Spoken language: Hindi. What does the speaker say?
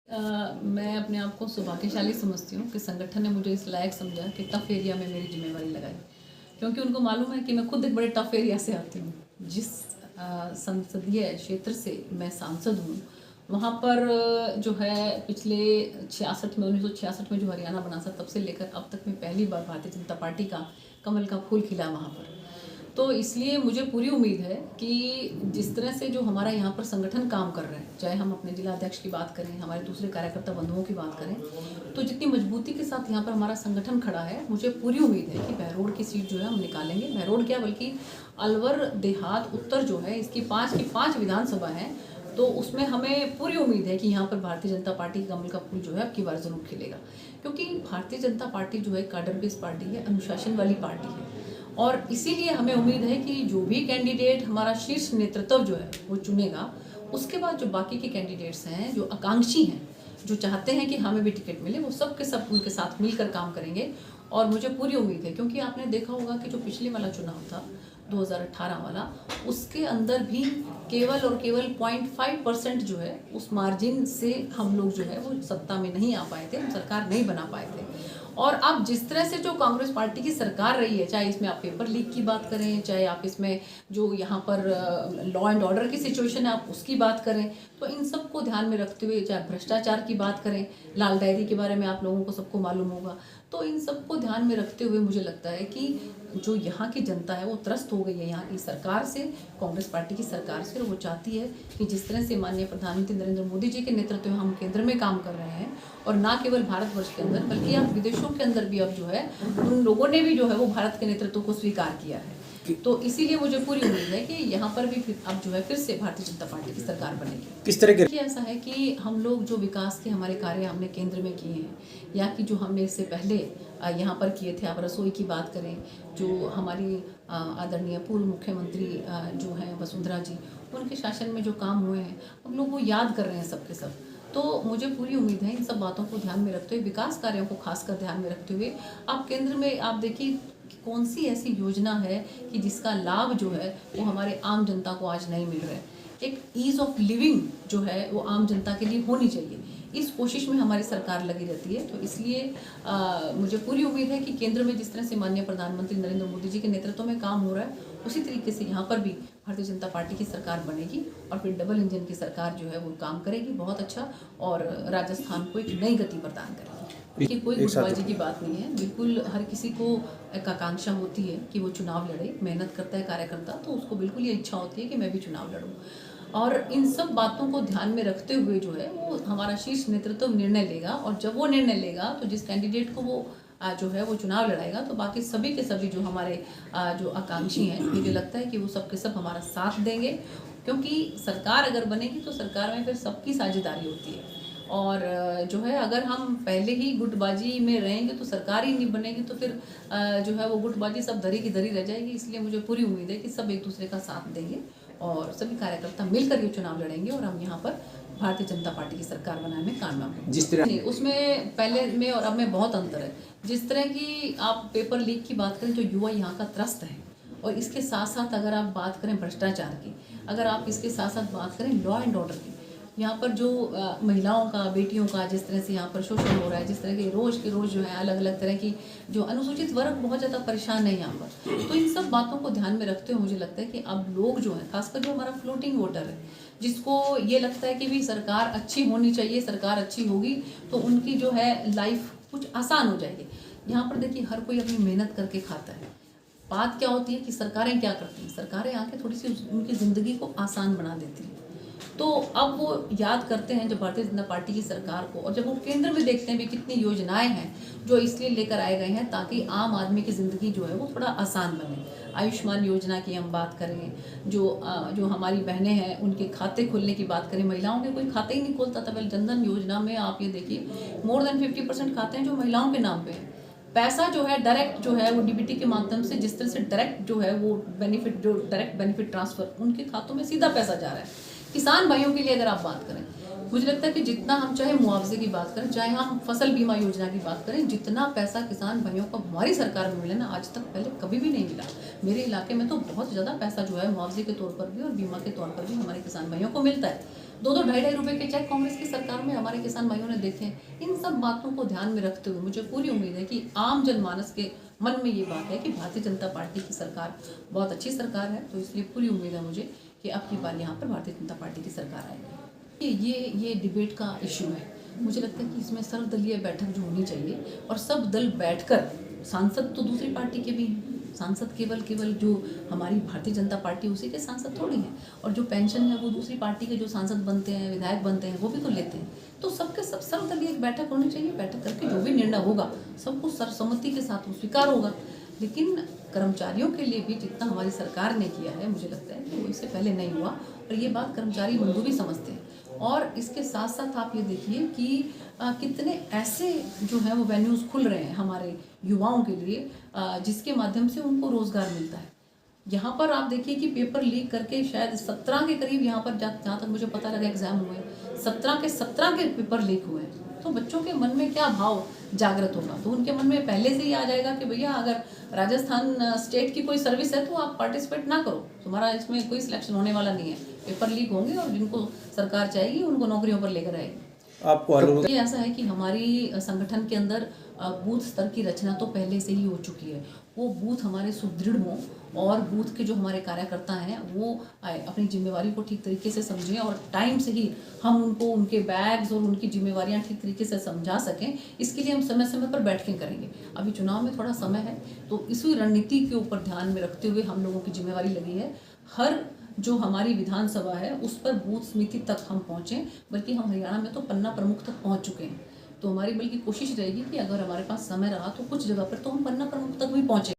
मैं अपने आप को सौभाग्यशाली समझती हूँ कि संगठन ने मुझे इस लायक समझा कि टफ एरिया में मेरी जिम्मेवारी लगाई, क्योंकि उनको मालूम है कि मैं खुद एक बड़े टफ एरिया से आती हूँ। जिस संसदीय क्षेत्र से मैं सांसद हूँ, वहाँ पर जो है पिछले 1966 में जो हरियाणा बना था, तब से लेकर अब तक में पहली बार भारतीय जनता पार्टी का कमल का फूल खिला वहाँ पर। तो इसलिए मुझे पूरी उम्मीद है कि जिस तरह से जो हमारा यहाँ पर संगठन काम कर रहे हैं, चाहे हम अपने जिला अध्यक्ष की बात करें, हमारे दूसरे कार्यकर्ता बंधुओं की बात करें, तो जितनी मजबूती के साथ यहाँ पर हमारा संगठन खड़ा है, मुझे पूरी उम्मीद है कि बहरोड की सीट जो है हम निकालेंगे। बहरोड क्या, बल्कि अलवर देहात उत्तर जो है, इसकी 5 की 5 विधानसभा है, तो उसमें हमें पूरी उम्मीद है कि यहाँ पर भारतीय जनता पार्टी का कमल का फूल जो है अब की बार जरूर खिलेगा। क्योंकि भारतीय जनता पार्टी जो है काडर बेस्ड पार्टी है, अनुशासन वाली पार्टी है, और इसीलिए हमें उम्मीद है कि जो भी कैंडिडेट हमारा शीर्ष नेतृत्व जो है वो चुनेगा, उसके बाद जो बाकी के कैंडिडेट्स हैं, जो आकांक्षी हैं, जो चाहते हैं कि हमें भी टिकट मिले, वो सब के सब उनके साथ मिलकर काम करेंगे। और मुझे पूरी उम्मीद है, क्योंकि आपने देखा होगा कि जो पिछले वाला चुनाव था 2018 वाला, उसके अंदर भी केवल और केवल 0.5% जो है उस मार्जिन से हम लोग जो है वो सत्ता में नहीं आ पाए थे, हम सरकार नहीं बना पाए थे। और अब जिस तरह से जो कांग्रेस पार्टी की सरकार रही है, चाहे इसमें आप पेपर लीक की बात करें, चाहे आप इसमें जो यहाँ पर लॉ एंड ऑर्डर की सिचुएशन है आप उसकी बात करें, तो इन सब को ध्यान में रखते हुए, चाहे भ्रष्टाचार की बात करें, लाल डायरी के बारे में आप लोगों को सबको मालूम होगा, तो इन सब को ध्यान में रखते हुए मुझे लगता है कि जो यहाँ की जनता है वो त्रस्त हो गई है यहाँ की सरकार से, कांग्रेस पार्टी की सरकार से, और वो चाहती है कि जिस तरह से माननीय प्रधानमंत्री नरेंद्र मोदी जी के नेतृत्व में हम केंद्र में काम कर रहे हैं, और ना केवल भारतवर्ष के अंदर बल्कि आप विदेशों के अंदर भी अब जो है उन लोगों ने भी जो है वो भारत के नेतृत्व को स्वीकार किया है। तो इसीलिए मुझे पूरी उम्मीद है कि यहाँ पर भी फिर अब जो है फिर से भारतीय जनता पार्टी की सरकार बनेगी। किस तरह के ऐसा है कि हम लोग जो विकास के हमारे कार्य हमने केंद्र में किए हैं, या कि जो हमने इससे पहले यहाँ पर किए थे, आप रसोई की बात करें, जो हमारी आदरणीय पूर्व मुख्यमंत्री जो हैं वसुंधरा जी, उनके शासन में जो काम हुए हैं हम लोग वो याद कर रहे हैं सबके सब। तो मुझे पूरी उम्मीद है इन सब बातों को ध्यान में रखते हुए, विकास कार्यों को खासकर ध्यान में रखते हुए, आप केंद्र में आप देखिए कौन सी ऐसी योजना है कि जिसका लाभ जो है वो हमारे आम जनता को आज नहीं मिल रहा है। एक ईज़ ऑफ लिविंग जो है वो आम जनता के लिए होनी चाहिए, इस कोशिश में हमारी सरकार लगी रहती है। तो इसलिए मुझे पूरी उम्मीद है कि केंद्र में जिस तरह से माननीय प्रधानमंत्री नरेंद्र मोदी जी के नेतृत्व में काम हो रहा है, उसी तरीके से यहाँ पर भी भारतीय जनता पार्टी की सरकार बनेगी, और फिर डबल इंजन की सरकार जो है वो काम करेगी बहुत अच्छा, और राजस्थान को एक नई गति प्रदान करेगी। कि कोई गुटबाजी की बात नहीं है, बिल्कुल हर किसी को एक आकांक्षा होती है कि वो चुनाव लड़े, मेहनत करता है कार्यकर्ता, तो उसको बिल्कुल ये इच्छा होती है कि मैं भी चुनाव लड़ूं। और इन सब बातों को ध्यान में रखते हुए जो है वो हमारा शीर्ष नेतृत्व निर्णय लेगा, और जब वो निर्णय लेगा तो जिस कैंडिडेट को वो जो है वो चुनाव लड़ाएगा, तो बाकी सभी के सभी जो हमारे जो आकांक्षी हैं, मुझे लगता है कि वो सब के सब हमारा साथ देंगे। क्योंकि सरकार अगर बनेगी तो सरकार में फिर सबकी साझेदारी होती है, और जो है अगर हम पहले ही गुटबाजी में रहेंगे तो सरकार ही नहीं बनेगी, तो फिर जो है वो गुटबाजी सब धरी की धरी रह जाएगी। इसलिए मुझे पूरी उम्मीद है कि सब एक दूसरे का साथ देंगे और सभी कार्यकर्ता मिलकर ये चुनाव लड़ेंगे, और हम यहाँ पर भारतीय जनता पार्टी की सरकार बनाने में कामयाब होंगे। जिस तरह उसमें पहले में और अब में बहुत अंतर है। जिस तरह की आप पेपर लीक की बात करें तो युवा यहाँ का त्रस्त है, और इसके साथ साथ अगर आप बात करें भ्रष्टाचार की, अगर आप इसके साथ साथ बात करें लॉ एंड ऑर्डर की, यहाँ पर जो महिलाओं का, बेटियों का जिस तरह से यहाँ पर शोषण हो रहा है, जिस तरह के रोज़ जो है अलग अलग तरह की जो अनुसूचित वर्ग बहुत ज़्यादा परेशान है यहाँ पर, तो इन सब बातों को ध्यान में रखते हुए मुझे लगता है कि अब लोग जो हैं, खासकर जो हमारा फ्लोटिंग वोटर है, जिसको ये लगता है कि भी सरकार अच्छी होनी चाहिए, सरकार अच्छी होगी तो उनकी जो है लाइफ कुछ आसान हो जाएगी। यहाँ पर देखिए हर कोई अपनी मेहनत करके खाता है। बात क्या होती है कि सरकारें क्या करती हैं, सरकारें आके थोड़ी सी उनकी ज़िंदगी को आसान बना देती हैं। तो अब वो याद करते हैं जब भारतीय जनता पार्टी की सरकार को, और जब वो केंद्र में देखते हैं भी कितनी योजनाएं हैं जो इसलिए लेकर आए गए हैं ताकि आम आदमी की ज़िंदगी जो है वो थोड़ा आसान बने। आयुष्मान योजना की हम बात करें, जो हमारी बहनें हैं उनके खाते खोलने की बात करें, महिलाओं के कोई खाते ही नहीं खोलता था पहले। जनधन योजना में आप ये देखिए मोर देन 50% खाते हैं जो महिलाओं के नाम पे हैं। पैसा जो है डायरेक्ट जो है वो डीबीटी के माध्यम से, जिस तरह से डायरेक्ट जो है वो बेनिफिट, जो डायरेक्ट बेनिफिट ट्रांसफर उनके खातों में सीधा पैसा जा रहा है। किसान भाइयों के लिए अगर आप बात करें, मुझे लगता है कि जितना हम चाहे मुआवजे की बात करें, चाहे हम फसल बीमा योजना की बात करें, जितना पैसा किसान भाइयों को हमारी सरकार में मिले ना, आज तक पहले कभी भी नहीं मिला। मेरे इलाके में तो बहुत ज़्यादा पैसा जो है मुआवजे के तौर पर भी और बीमा के तौर पर भी हमारे किसान भाइयों को मिलता है। 2-2 ढाई-ढाई रुपए के चेक कांग्रेस की सरकार में हमारे किसान भाइयों ने देखे हैं। इन सब बातों को ध्यान में रखते हुए मुझे पूरी उम्मीद है कि आम जनमानस के मन में ये बात है कि भारतीय जनता पार्टी की सरकार बहुत अच्छी सरकार है, तो इसलिए पूरी उम्मीद है मुझे कि अब की बार यहाँ पर भारतीय जनता पार्टी की सरकार आएगी। ये डिबेट का इशू है। मुझे लगता है कि इसमें सर्वदलीय बैठक जो होनी चाहिए और सब दल बैठकर, सांसद तो दूसरी पार्टी के भी हैं, सांसद केवल जो हमारी भारतीय जनता पार्टी उसी के सांसद थोड़ी हैं, और जो पेंशन है वो दूसरी पार्टी के जो सांसद बनते हैं, विधायक बनते हैं, वो भी तो लेते हैं। तो सबके सब सर्वदलीय एक बैठक होनी चाहिए। बैठक करके जो भी निर्णय होगा सबको सर्वसम्मति के साथ वो स्वीकार होगा। लेकिन कर्मचारियों के लिए भी जितना हमारी सरकार ने किया है, मुझे लगता है कि वो इससे पहले नहीं हुआ, और ये बात कर्मचारी बंधु भी समझते हैं। और इसके साथ साथ आप ये देखिए कि कितने ऐसे जो है वो वेन्यूज़ खुल रहे हैं हमारे युवाओं के लिए, जिसके माध्यम से उनको रोज़गार मिलता है। यहाँ पर आप देखिए कि पेपर लीक करके शायद 17 के करीब यहाँ पर जहाँ तक मुझे पता लगा एग्जाम हुए, 17 के पेपर लीक हुए हैं। तो बच्चों के मन में क्या भाव जागृत होगा, तो उनके मन में पहले से ही आ जाएगा कि भैया अगर राजस्थान स्टेट की कोई सर्विस है तो आप पार्टिसिपेट ना करो, तुम्हारा इसमें कोई सिलेक्शन होने वाला नहीं है। पेपर लीक होंगे और जिनको सरकार चाहेगी उनको नौकरियों पर लेकर आएगी। आपको ये ऐसा है कि हमारी संगठन के अंदर बूथ स्तर की रचना तो पहले से ही हो चुकी है। वो बूथ हमारे सुदृढ़ हों और बूथ के जो हमारे कार्यकर्ता हैं वो अपनी जिम्मेवारी को ठीक तरीके से समझें और टाइम से ही हम उनको उनके बैग्स और उनकी जिम्मेवारियां ठीक तरीके से समझा सकें। इसके लिए हम समय समय पर बैठकें करेंगे। अभी चुनाव में थोड़ा समय है, तो इसी रणनीति के ऊपर ध्यान में रखते हुए हम लोगों की जिम्मेवारी लगी है हर जो हमारी विधानसभा है उस पर बूथ समिति तक हम पहुँचें। बल्कि हम हरियाणा में तो पन्ना प्रमुख तक पहुँच चुके हैं, तो हमारी बल्कि कोशिश रहेगी कि अगर हमारे पास समय रहा तो कुछ जगह पर तो हम पन्ना प्रमुख तक भी पहुँचें।